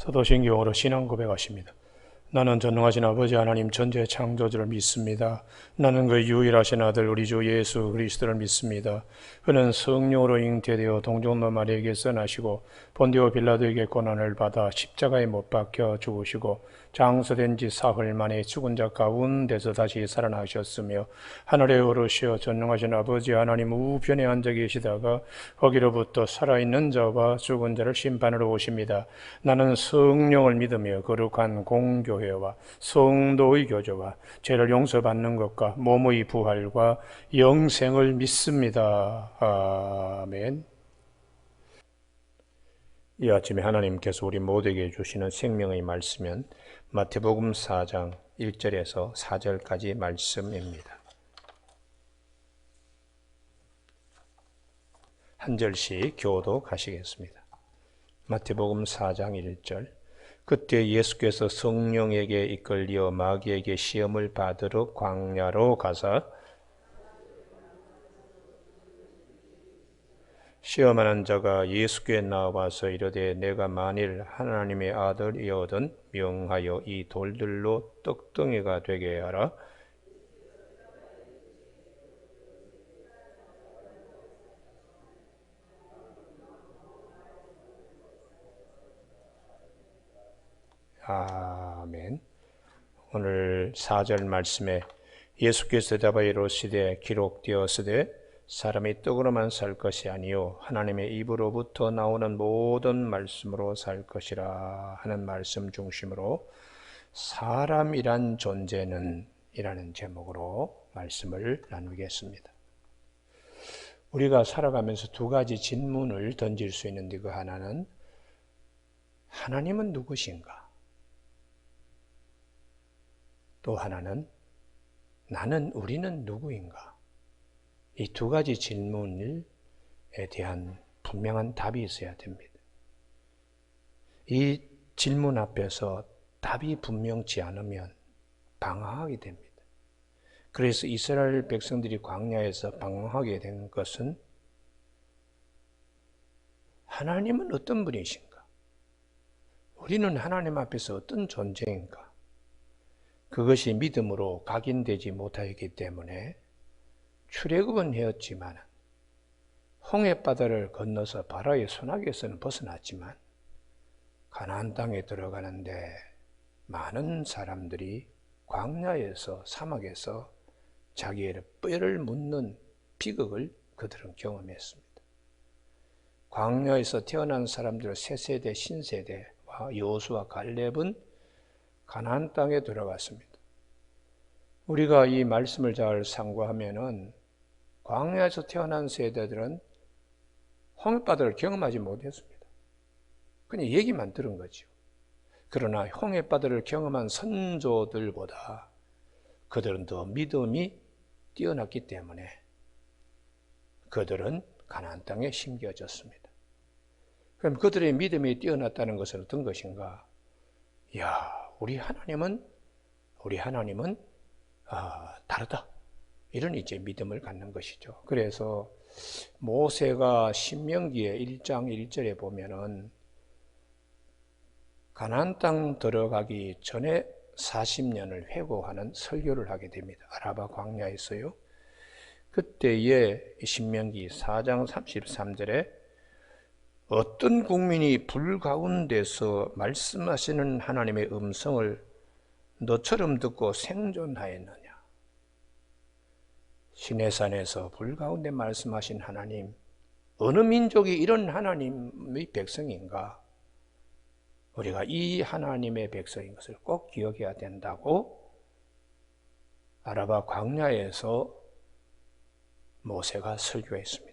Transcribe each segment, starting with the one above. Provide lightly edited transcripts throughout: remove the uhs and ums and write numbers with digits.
사도신경으로 신앙 고백하십니다. 나는 전능하신 아버지 하나님 전지의 창조주를 믿습니다. 나는 그 유일하신 아들 우리 주 예수 그리스도를 믿습니다. 그는 성령으로 잉태되어 동정녀 마리아에게서 나시고 본디오 빌라도에게 고난을 받아 십자가에 못 박혀 죽으시고 장사된 지 사흘 만에 죽은 자 가운데서 다시 살아나셨으며 하늘에 오르시어 전능하신 아버지 하나님 우편에 앉아 계시다가 거기로부터 살아있는 자와 죽은 자를 심판하러 오십니다. 나는 성령을 믿으며 거룩한 공교회와 성도의 교제와 죄를 용서받는 것과 몸의 부활과 영생을 믿습니다. 아멘. 이 아침에 하나님께서 우리 모두에게 주시는 생명의 말씀은 마태복음 4장 1절에서 4절까지 말씀입니다. 한 절씩 교독하시겠습니다. 마태복음 4장 1절. 그때 예수께서 성령에게 이끌려 마귀에게 시험을 받으러 광야로 가사 시험하는 자가 예수께 나와서 이르되 내가 만일 하나님의 아들이거든 명하여 이 돌들로 떡덩이가 되게 하라. 아멘. 오늘 4절 말씀에 예수께서 대답하여 이르시되 기록되었으되 사람이 떡으로만 살 것이 아니요 하나님의 입으로부터 나오는 모든 말씀으로 살 것이라 하는 말씀 중심으로 사람이란 존재는 이라는 제목으로 말씀을 나누겠습니다. 우리가 살아가면서 두 가지 질문을 던질 수 있는데 그 하나는 하나님은 누구신가? 또 하나는 우리는 누구인가? 이 두 가지 질문에 대한 분명한 답이 있어야 됩니다. 이 질문 앞에서 답이 분명치 않으면 방황하게 됩니다. 그래서 이스라엘 백성들이 광야에서 방황하게 된 것은 하나님은 어떤 분이신가? 우리는 하나님 앞에서 어떤 존재인가? 그것이 믿음으로 각인되지 못하였기 때문에 출애굽은 하였지만 홍해바다를 건너서 바로의 손아귀에서는 벗어났지만 가나안 땅에 들어가는데 많은 사람들이 광야에서 사막에서 자기의 뼈를 묻는 비극을 그들은 경험했습니다. 광야에서 태어난 사람들 세세대 신세대와 여호수아 갈렙은 가나안 땅에 들어갔습니다. 우리가 이 말씀을 잘 상고하면은 광야에서 태어난 세대들은 홍해바다를 경험하지 못했습니다. 그냥 얘기만 들은 거죠. 그러나 홍해바다를 경험한 선조들보다 그들은 더 믿음이 뛰어났기 때문에 그들은 가나안 땅에 심겨졌습니다. 그럼 그들의 믿음이 뛰어났다는 것은 어떤 것인가? 우리 하나님은 다르다. 이런 이제 믿음을 갖는 것이죠. 그래서 모세가 신명기의 1장 1절에 보면은 가나안 땅 들어가기 전에 40년을 회고하는 설교를 하게 됩니다. 아라바 광야에서요. 그때에 신명기 4장 33절에 어떤 국민이 불 가운데서 말씀하시는 하나님의 음성을 너처럼 듣고 생존하였느냐? 시내산에서 불 가운데 말씀하신 하나님, 어느 민족이 이런 하나님의 백성인가? 우리가 이 하나님의 백성인 것을 꼭 기억해야 된다고 아라바 광야에서 모세가 설교했습니다.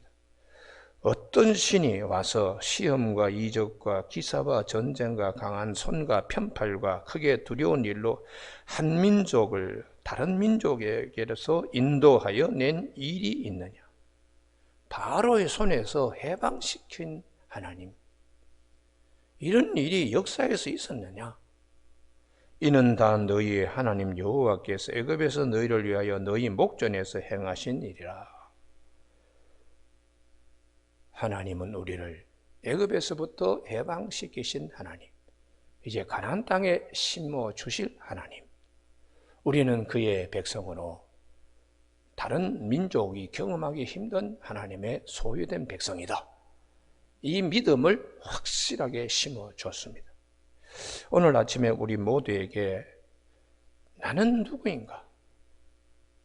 어떤 신이 와서 시험과 이적과 기사와 전쟁과 강한 손과 편팔과 크게 두려운 일로 한 민족을 다른 민족에게서 인도하여 낸 일이 있느냐? 바로의 손에서 해방시킨 하나님. 이런 일이 역사에서 있었느냐? 이는 다 너희의 하나님 여호와께서 애굽에서 너희를 위하여 너희 목전에서 행하신 일이라. 하나님은 우리를 애굽에서부터 해방시키신 하나님. 이제 가나안 땅에 심어 주실 하나님, 우리는 그의 백성으로 다른 민족이 경험하기 힘든 하나님의 소유된 백성이다. 이 믿음을 확실하게 심어 줬습니다. 오늘 아침에 우리 모두에게 나는 누구인가?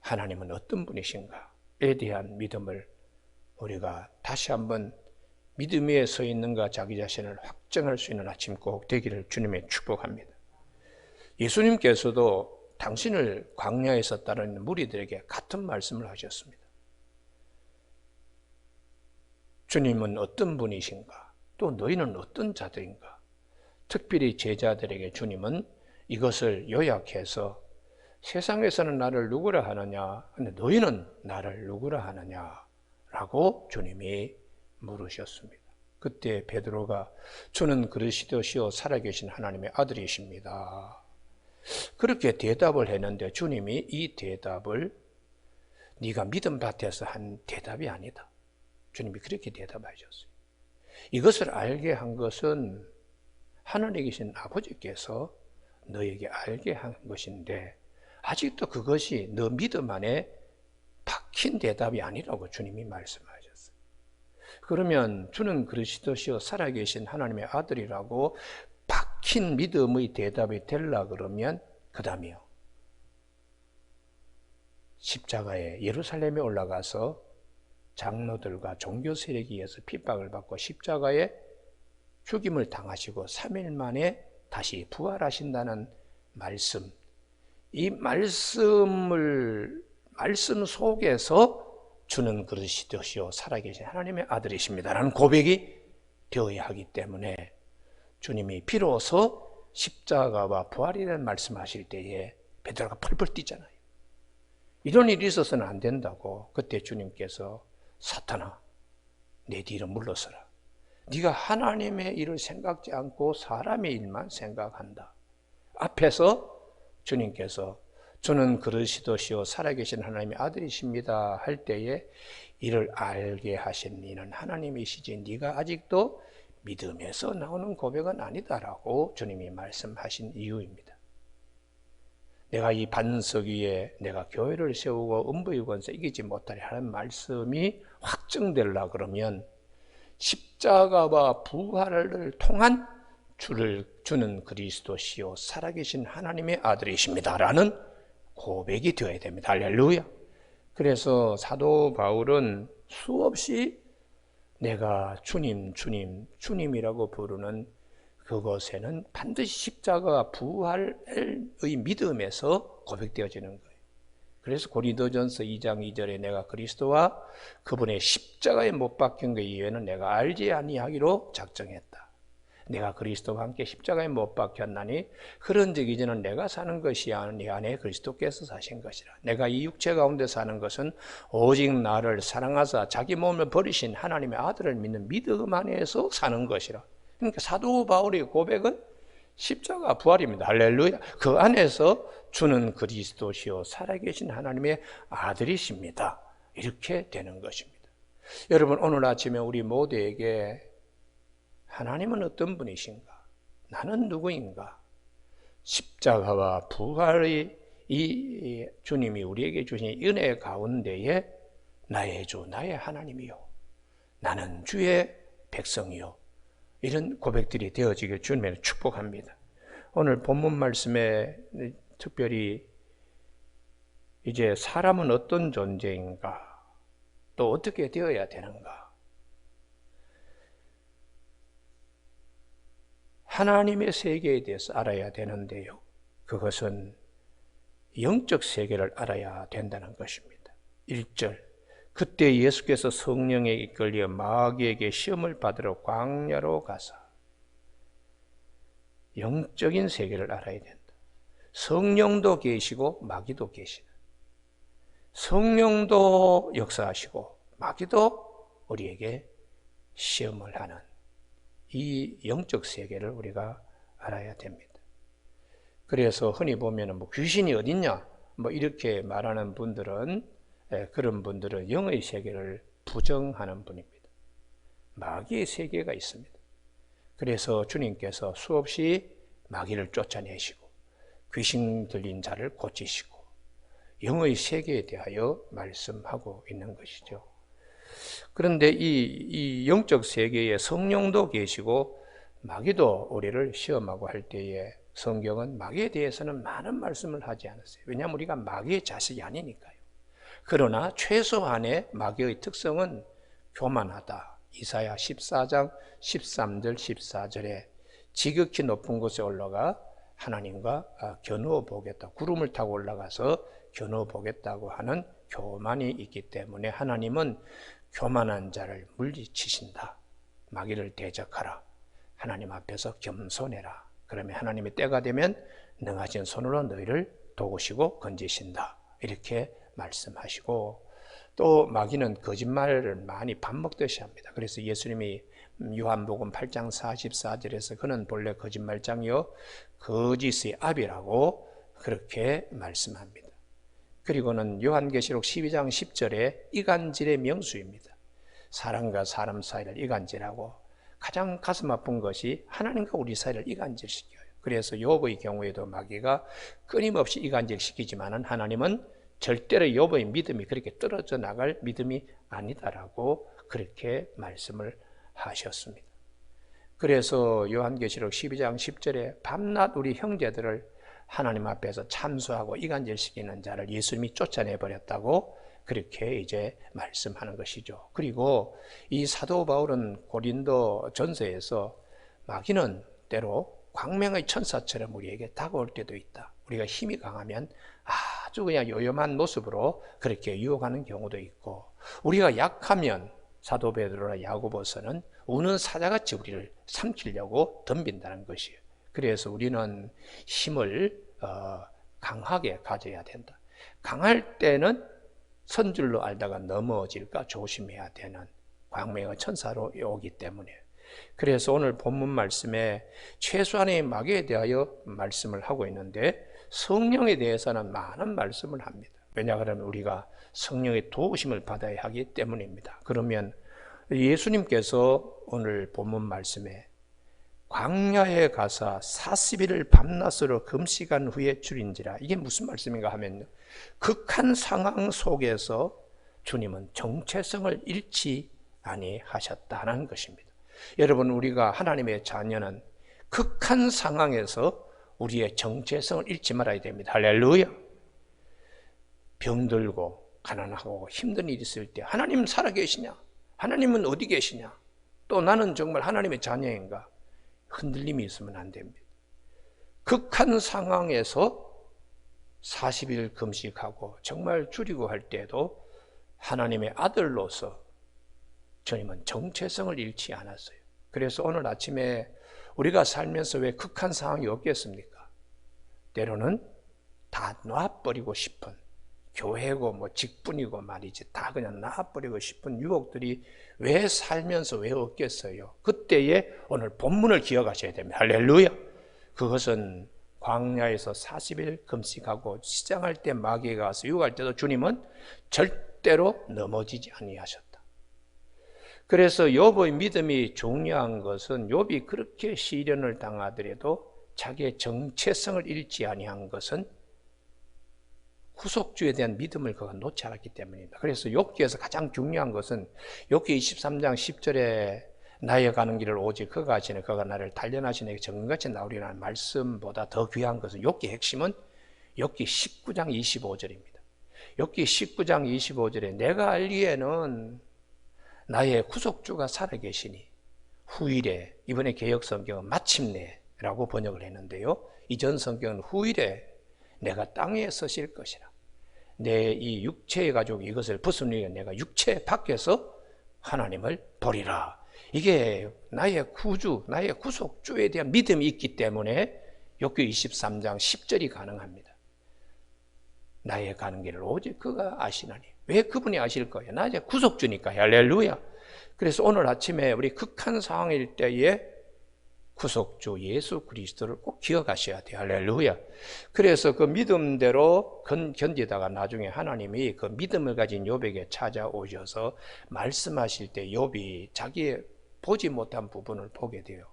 하나님은 어떤 분이신가에 대한 믿음을 우리가 다시 한번 믿음 위에 서 있는가 자기 자신을 확정할 수 있는 아침 꼭 되기를 주님의 축복합니다. 예수님께서도 당신을 광야에서 따르는 무리들에게 같은 말씀을 하셨습니다. 주님은 어떤 분이신가? 또 너희는 어떤 자들인가? 특별히 제자들에게 주님은 이것을 요약해서 세상에서는 나를 누구라 하느냐? 근데 너희는 나를 누구라 하느냐? 라고 주님이 물으셨습니다. 그때 베드로가 주는 그리스도시요 살아계신 하나님의 아들이십니다. 그렇게 대답을 했는데 주님이 이 대답을 네가 믿음 밭에서 한 대답이 아니다. 주님이 그렇게 대답하셨어요. 이것을 알게 한 것은 하늘에 계신 아버지께서 너에게 알게 한 것인데 아직도 그것이 너 믿음 안에 박힌 대답이 아니라고 주님이 말씀하셨어요. 그러면 주는 그리스도시요 살아계신 하나님의 아들이라고 박힌 믿음의 대답이 되려 그러면 그 다음이요. 십자가에 예루살렘에 올라가서 장로들과 종교 세력에 의해서 핍박을 받고 십자가에 죽임을 당하시고 3일 만에 다시 부활하신다는 말씀, 이 말씀 속에서 주는 그리스도시요 살아계신 하나님의 아들이십니다라는 고백이 되어야 하기 때문에 주님이 비로소 십자가와 부활이라는 말씀하실 때에 베드로가 펄펄 뛰잖아요. 이런 일이 있어서는 안 된다고. 그때 주님께서 사탄아 내 뒤로 물러서라. 네가 하나님의 일을 생각지 않고 사람의 일만 생각한다. 앞에서 주님께서 주는 그리스도시요 살아계신 하나님의 아들이십니다 할 때에 이를 알게 하신 이는 하나님이시지 네가 아직도 믿음에서 나오는 고백은 아니다라고 주님이 말씀하신 이유입니다. 내가 이 반석 위에 내가 교회를 세우고 음부의 권세 이기지 못하리 하는 말씀이 확정되려 그러면 십자가와 부활을 통한 주는 그리스도시요 살아계신 하나님의 아들이십니다라는 고백이 되어야 됩니다. 할렐루야. 그래서 사도 바울은 수없이 내가 주님이라고 부르는 그것에는 반드시 십자가와 부활의 믿음에서 고백되어지는 거예요. 그래서 고린도전서 2장 2절에 내가 그리스도와 그분의 십자가에 못 박힌 것 이외에는 내가 알지 아니하기로 작정했다. 내가 그리스도와 함께 십자가에 못 박혔나니 그런즉 이제는 내가 사는 것이 아니라 내 안에 그리스도께서 사신 것이라. 내가 이 육체 가운데 사는 것은 오직 나를 사랑하사 자기 몸을 버리신 하나님의 아들을 믿는 믿음 안에서 사는 것이라. 그러니까 사도 바울의 고백은 십자가 부활입니다. 할렐루야. 그 안에서 주는 그리스도시요 살아계신 하나님의 아들이십니다. 이렇게 되는 것입니다. 여러분 오늘 아침에 우리 모두에게 하나님은 어떤 분이신가? 나는 누구인가? 십자가와 부활의 이 주님이 우리에게 주신 은혜 가운데에 나의 주, 나의 하나님이요. 나는 주의 백성이요. 이런 고백들이 되어지길 주님을 축복합니다. 오늘 본문 말씀에 특별히 이제 사람은 어떤 존재인가? 또 어떻게 되어야 되는가? 하나님의 세계에 대해서 알아야 되는데요. 그것은 영적 세계를 알아야 된다는 것입니다. 1절 그때 예수께서 성령에 이끌려 마귀에게 시험을 받으러 광야로 가사 영적인 세계를 알아야 된다. 성령도 계시고 마귀도 계시다. 성령도 역사하시고 마귀도 우리에게 시험을 하는 이 영적 세계를 우리가 알아야 됩니다. 그래서 흔히 보면 귀신이 어딨냐 이렇게 말하는 분들은 그런 분들은 영의 세계를 부정하는 분입니다. 마귀의 세계가 있습니다. 그래서 주님께서 수없이 마귀를 쫓아내시고 귀신 들린 자를 고치시고 영의 세계에 대하여 말씀하고 있는 것이죠. 그런데 이 영적 세계에 성령도 계시고 마귀도 우리를 시험하고 할 때에 성경은 마귀에 대해서는 많은 말씀을 하지 않았어요. 왜냐하면 우리가 마귀의 자식이 아니니까요. 그러나 최소한의 마귀의 특성은 교만하다. 이사야 14장 13절 14절에 지극히 높은 곳에 올라가 하나님과 겨누어 보겠다. 구름을 타고 올라가서 겨누어 보겠다고 하는 교만이 있기 때문에 하나님은 교만한 자를 물리치신다. 마귀를 대적하라. 하나님 앞에서 겸손해라. 그러면 하나님의 때가 되면 능하신 손으로 너희를 도우시고 건지신다. 이렇게 말씀하시고, 또 마귀는 거짓말을 많이 밥 먹듯이 합니다. 그래서 예수님이 요한복음 8장 44절에서 그는 본래 거짓말장이요 거짓의 아비라고 그렇게 말씀합니다. 그리고는 요한계시록 12장 10절에 이간질의 명수입니다. 사람과 사람 사이를 이간질하고 가장 가슴 아픈 것이 하나님과 우리 사이를 이간질시켜요. 그래서 욥의 경우에도 마귀가 끊임없이 이간질시키지만은 하나님은 절대로 욥의 믿음이 그렇게 떨어져 나갈 믿음이 아니다라고 그렇게 말씀을 하셨습니다. 그래서 요한계시록 12장 10절에 밤낮 우리 형제들을 하나님 앞에서 참수하고 이간질시키는 자를 예수님이 쫓아내버렸다고 그렇게 이제 말씀하는 것이죠. 그리고 이 사도 바울은 고린도 전서에서 마귀는 때로 광명의 천사처럼 우리에게 다가올 때도 있다. 우리가 힘이 강하면 아주 그냥 요염한 모습으로 그렇게 유혹하는 경우도 있고, 우리가 약하면 사도 베드로나 야고보서는 우는 사자같이 우리를 삼키려고 덤빈다는 것이에요. 그래서 우리는 힘을 강하게 가져야 된다. 강할 때는 선줄로 알다가 넘어질까 조심해야 되는 광명의 천사로 오기 때문에, 그래서 오늘 본문 말씀에 최소한의 마귀에 대하여 말씀을 하고 있는데 성령에 대해서는 많은 말씀을 합니다. 왜냐하면 우리가 성령의 도우심을 받아야 하기 때문입니다. 그러면 예수님께서 오늘 본문 말씀에 광야에 가사 40일을 밤낮으로 금식한 후에 줄인지라, 이게 무슨 말씀인가 하면요, 극한 상황 속에서 주님은 정체성을 잃지 아니하셨다는 것입니다. 여러분, 우리가 하나님의 자녀는 극한 상황에서 우리의 정체성을 잃지 말아야 됩니다. 할렐루야. 병들고 가난하고 힘든 일이 있을 때 하나님 살아계시냐? 하나님은 어디 계시냐? 또 나는 정말 하나님의 자녀인가? 흔들림이 있으면 안 됩니다. 극한 상황에서 40일 금식하고 정말 줄이고 할 때도 하나님의 아들로서 주님은 정체성을 잃지 않았어요. 그래서 오늘 아침에 우리가 살면서 왜 극한 상황이 없겠습니까? 때로는 다 놔버리고 싶은, 교회고 뭐 직분이고 말이지, 다 그냥 놔버리고 싶은 유혹들이 왜 살면서 왜 없겠어요? 그때에 오늘 본문을 기억하셔야 됩니다. 할렐루야. 그것은 광야에서 40일 금식하고 시장할 때 마귀가 와서 유혹할 때도 주님은 절대로 넘어지지 아니하셨다. 그래서 욥의 믿음이 중요한 것은 욥이 그렇게 시련을 당하더라도 자기의 정체성을 잃지 아니한 것은 구속주에 대한 믿음을 그가 놓지 않았기 때문입니다. 그래서 욥기에서 가장 중요한 것은 욥기 23장 10절에 나의 가는 길을 오직 그가 하시네, 그가 나를 단련하시네 정같이 나오리라는 말씀보다 더 귀한 것은 욥기의 핵심은 욥기 19장 25절입니다. 욥기 19장 25절에 내가 알기에는 나의 구속주가 살아계시니 후일에, 이번에 개역성경은 마침내라고 번역을 했는데요, 이전 성경은 후일에 내가 땅에 서실 것이라. 내 이 육체의 가족 이것을 벗으니 내가 육체 밖에서 하나님을 보리라. 이게 나의 구주, 나의 구속주에 대한 믿음이 있기 때문에 욥기 23장 10절이 가능합니다. 나의 가는 길을 오직 그가 아시나니. 왜 그분이 아실 거예요? 나의 구속주니까. 할렐루야. 그래서 오늘 아침에 우리 극한 상황일 때에 구속주 예수 그리스도를 꼭 기억하셔야 돼요. 할렐루야. 그래서 그 믿음대로 견디다가 나중에 하나님이 그 믿음을 가진 욥에게 찾아오셔서 말씀하실 때 욥이 자기의 보지 못한 부분을 보게 돼요.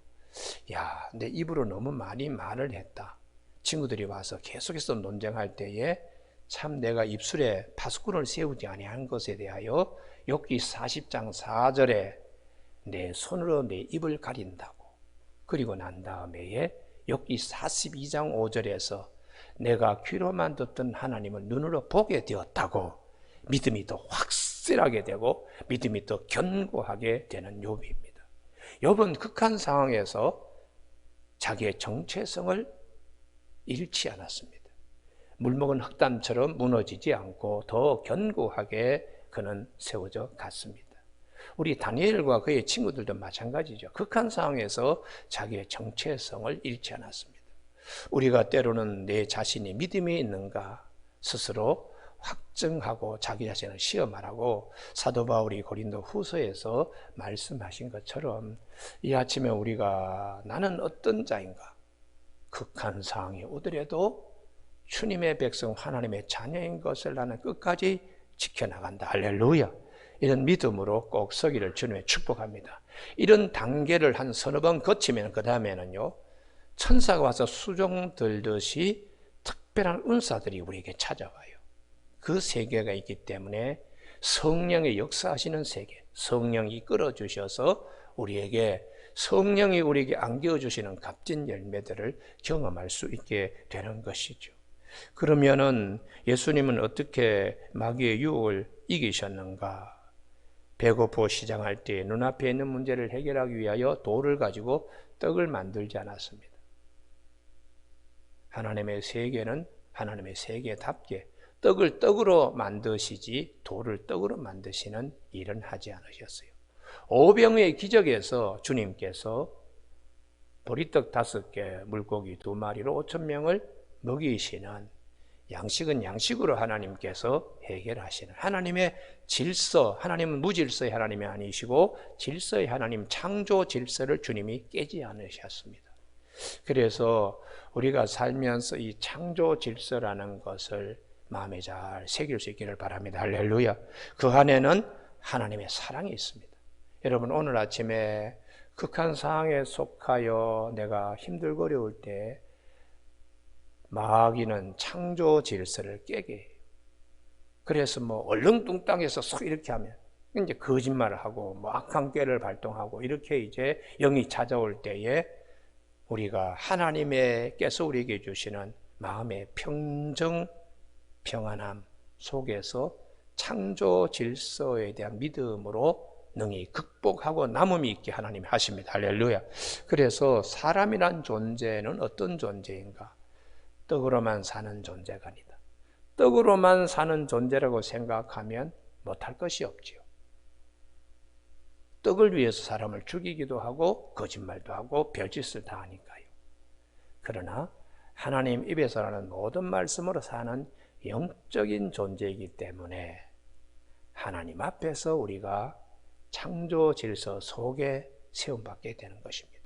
야, 내 입으로 너무 많이 말을 했다. 친구들이 와서 계속해서 논쟁할 때에 참 내가 입술에 파수꾼을 세우지 아니한 것에 대하여 욥기 40장 4절에 내 손으로 내 입을 가린다고. 그리고 난 다음에 욥기 42장 5절에서 내가 귀로만 듣던 하나님을 눈으로 보게 되었다고 믿음이 더 확실하게 되고 믿음이 더 견고하게 되는 욥입니다. 욥은 극한 상황에서 자기의 정체성을 잃지 않았습니다. 물먹은 흑담처럼 무너지지 않고 더 견고하게 그는 세워져 갔습니다. 우리 다니엘과 그의 친구들도 마찬가지죠. 극한 상황에서 자기의 정체성을 잃지 않았습니다. 우리가 때로는 내 자신이 믿음이 있는가 스스로 확증하고 자기 자신을 시험하라고 사도 바울이 고린도 후서에서 말씀하신 것처럼 이 아침에 우리가 나는 어떤 자인가, 극한 상황이 오더라도 주님의 백성 하나님의 자녀인 것을 나는 끝까지 지켜나간다. 할렐루야. 이런 믿음으로 꼭 서기를 주님의 축복합니다. 이런 단계를 한 서너 번 거치면 그 다음에는요, 천사가 와서 수종 들듯이 특별한 은사들이 우리에게 찾아와요. 그 세계가 있기 때문에 성령의 역사하시는 세계, 성령이 이끌어 주셔서 우리에게 성령이 우리에게 안겨주시는 값진 열매들을 경험할 수 있게 되는 것이죠. 그러면은 예수님은 어떻게 마귀의 유혹을 이기셨는가? 배고프 시장할 때 눈앞에 있는 문제를 해결하기 위하여 돌을 가지고 떡을 만들지 않았습니다. 하나님의 세계는 하나님의 세계답게 떡을 떡으로 만드시지 돌을 떡으로 만드시는 일은 하지 않으셨어요. 오병의 기적에서 주님께서 보리떡 5개, 물고기 2마리로 5,000명을 먹이시는 양식은 양식으로 하나님께서 해결하시는 하나님의 질서, 하나님은 무질서의 하나님이 아니시고 질서의 하나님, 창조 질서를 주님이 깨지 않으셨습니다. 그래서 우리가 살면서 이 창조 질서라는 것을 마음에 잘 새길 수 있기를 바랍니다. 할렐루야. 그 안에는 하나님의 사랑이 있습니다. 여러분, 오늘 아침에 극한 상황에 속하여 내가 힘들고 어려울 때 마귀는 창조 질서를 깨게 해요. 그래서 얼렁뚱땅해서 쏙 이렇게 하면 이제 거짓말을 하고 악한 꾀를 발동하고 이렇게 이제 영이 찾아올 때에 우리가 하나님께서 우리에게 주시는 마음의 평정, 평안함 속에서 창조 질서에 대한 믿음으로 능히 극복하고 남음이 있게 하나님이 하십니다. 할렐루야. 그래서 사람이란 존재는 어떤 존재인가? 떡으로만 사는 존재가 아니다. 떡으로만 사는 존재라고 생각하면 못할 것이 없지요. 떡을 위해서 사람을 죽이기도 하고 거짓말도 하고 별짓을 다 하니까요. 그러나 하나님 입에서 나는 모든 말씀으로 사는 영적인 존재이기 때문에 하나님 앞에서 우리가 창조 질서 속에 세움받게 되는 것입니다.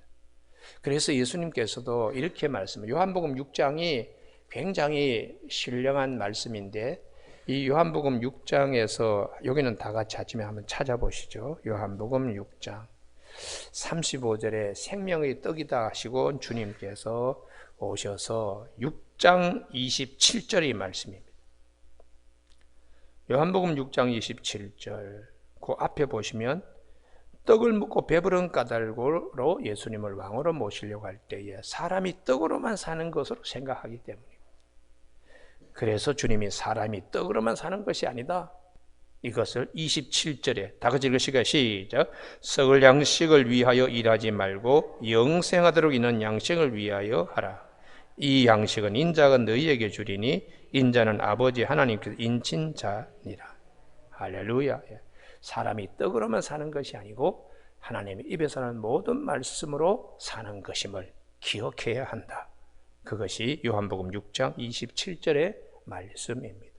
그래서 예수님께서도 이렇게 말씀해요. 요한복음 6장이 굉장히 신령한 말씀인데 이 요한복음 6장에서 여기는 다 같이 아침에 한번 찾아보시죠. 요한복음 6장 35절에 생명의 떡이다 하시고 주님께서 오셔서 6장 27절의 말씀입니다. 요한복음 6장 27절 그 앞에 보시면 떡을 먹고 배부른 까닭으로 예수님을 왕으로 모시려고 할 때에 사람이 떡으로만 사는 것으로 생각하기 때문입니다. 그래서 주님이 사람이 떡으로만 사는 것이 아니다. 이것을 27절에 다 같이 읽으시겠습니다. 시작. 썩을 양식을 위하여 일하지 말고 영생하도록 있는 양식을 위하여 하라. 이 양식은 인자가 너희에게 주리니 인자는 아버지 하나님께서 인친 자니라. 할렐루야. 사람이 떡으로만 사는 것이 아니고 하나님의 입에서 나는 모든 말씀으로 사는 것임을 기억해야 한다. 그것이 요한복음 6장 27절의 말씀입니다.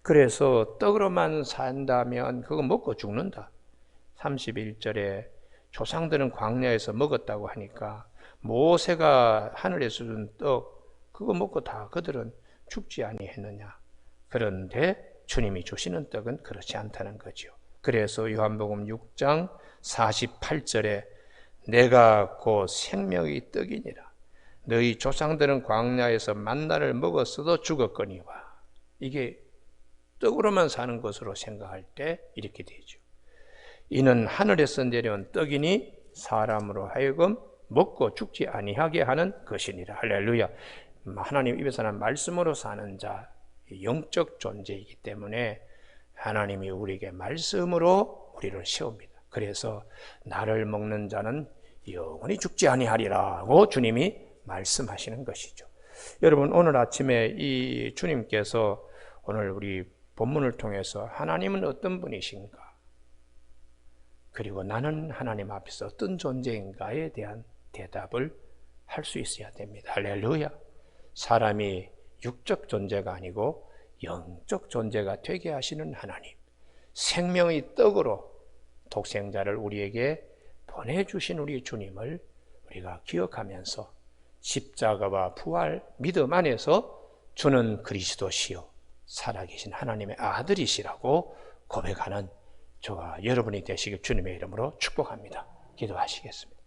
그래서 떡으로만 산다면 그거 먹고 죽는다. 31절에 조상들은 광야에서 먹었다고 하니까 모세가 하늘에서 준 떡 그거 먹고 다 그들은 죽지 아니했느냐. 그런데 주님이 주시는 떡은 그렇지 않다는 거죠. 그래서 요한복음 6장 48절에 내가 곧 생명의 떡이니라. 너희 조상들은 광야에서 만나를 먹었어도 죽었거니와. 이게 떡으로만 사는 것으로 생각할 때 이렇게 되죠. 이는 하늘에서 내려온 떡이니 사람으로 하여금 먹고 죽지 아니하게 하는 것이니라. 할렐루야. 하나님 입에서 난 말씀으로 사는 자, 영적 존재이기 때문에 하나님이 우리에게 말씀으로 우리를 세웁니다. 그래서 나를 먹는 자는 영원히 죽지 아니하리라고 주님이 말씀하시는 것이죠. 여러분, 오늘 아침에 이 주님께서 오늘 우리 본문을 통해서 하나님은 어떤 분이신가, 그리고 나는 하나님 앞에서 어떤 존재인가에 대한 대답을 할 수 있어야 됩니다. 할렐루야. 사람이 육적 존재가 아니고 영적 존재가 되게 하시는 하나님, 생명의 떡으로 독생자를 우리에게 보내주신 우리 주님을 우리가 기억하면서 십자가와 부활, 믿음 안에서 주는 그리스도시요 살아계신 하나님의 아들이시라고 고백하는 저와 여러분이 되시길 주님의 이름으로 축복합니다. 기도하시겠습니다.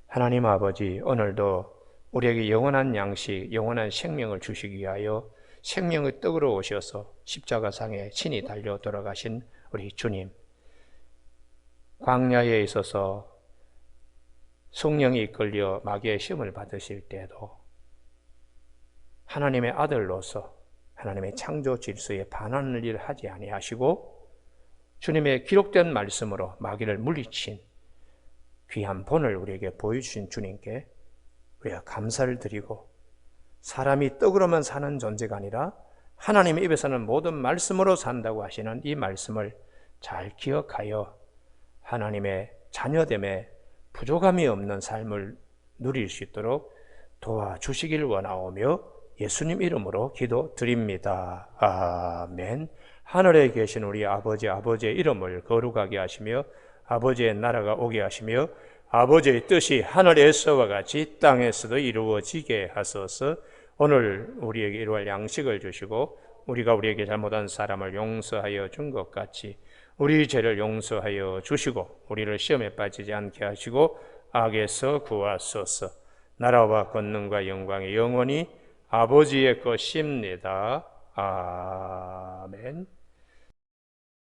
하나님 아버지, 오늘도 우리에게 영원한 양식, 영원한 생명을 주시기 위하여 생명의 떡으로 오셔서 십자가상에 친히 달려 돌아가신 우리 주님, 광야에 있어서 성령이 이끌려 마귀의 시험을 받으실 때에도 하나님의 아들로서 하나님의 창조 질서에 반하는 일을 하지 아니하시고 주님의 기록된 말씀으로 마귀를 물리친 귀한 본을 우리에게 보여주신 주님께 우리가 감사를 드리고, 사람이 떡으로만 사는 존재가 아니라 하나님의 입에서는 모든 말씀으로 산다고 하시는 이 말씀을 잘 기억하여 하나님의 자녀됨에 부족함이 없는 삶을 누릴 수 있도록 도와주시길 원하오며 예수님 이름으로 기도드립니다. 아멘. 하늘에 계신 우리 아버지, 아버지의 이름을 거룩하게 하시며 아버지의 나라가 오게 하시며 아버지의 뜻이 하늘에서와 같이 땅에서도 이루어지게 하소서. 오늘 우리에게 이루어갈 양식을 주시고 우리가 우리에게 잘못한 사람을 용서하여 준 것 같이 우리 죄를 용서하여 주시고 우리를 시험에 빠지지 않게 하시고 악에서 구하소서. 나라와 권능과 영광이 영원히 아버지의 것입니다. 아멘.